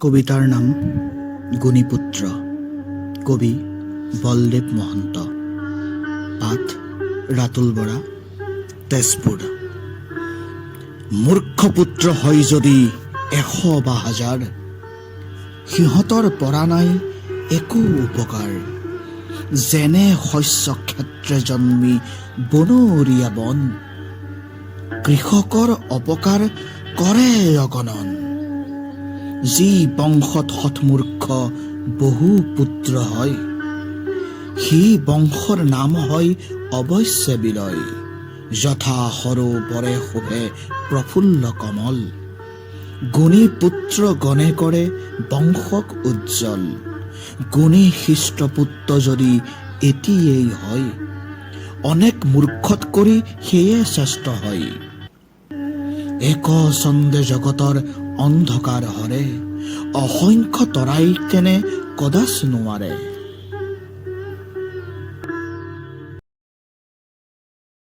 কবিতাৰ নাম গুণীপুত্ৰ। কবি বলদেৱ মহন্ত। পাঠ ৰাতুল বৰা, তেজপুৰ। মূৰ্খ পুত্ৰ হয় যদি 100 বা 1000, সিহঁতৰ পৰা নাই একো উপকাৰ। যেনে শস্য ক্ষেত্ৰে জন্মি বনৰীয়া বন, কৃষকৰ অপকাৰ কৰে অগণন। যি বংশত সৎমূৰ্খ বহু পুত্ৰ হয়, সি বংশৰ নাম হয় অৱশ্যে বিলয়। যথা সৰোবৰে শোভে প্ৰফুল্ল কমল, গুণী পুত্ৰ গণে কৰে বংশক উজ্জ্বল। গুণী শিষ্ট পুত্ৰ যদি এটিয়েই হয়, অনেক মূৰ্খত কৰি সেয়ে শ্ৰেষ্ঠ হয়। এক ছন্দে জগতৰ অন্ধকাৰ হৰে, অসংখ্য তৰাই তেনে কদাচ নোৱাৰে।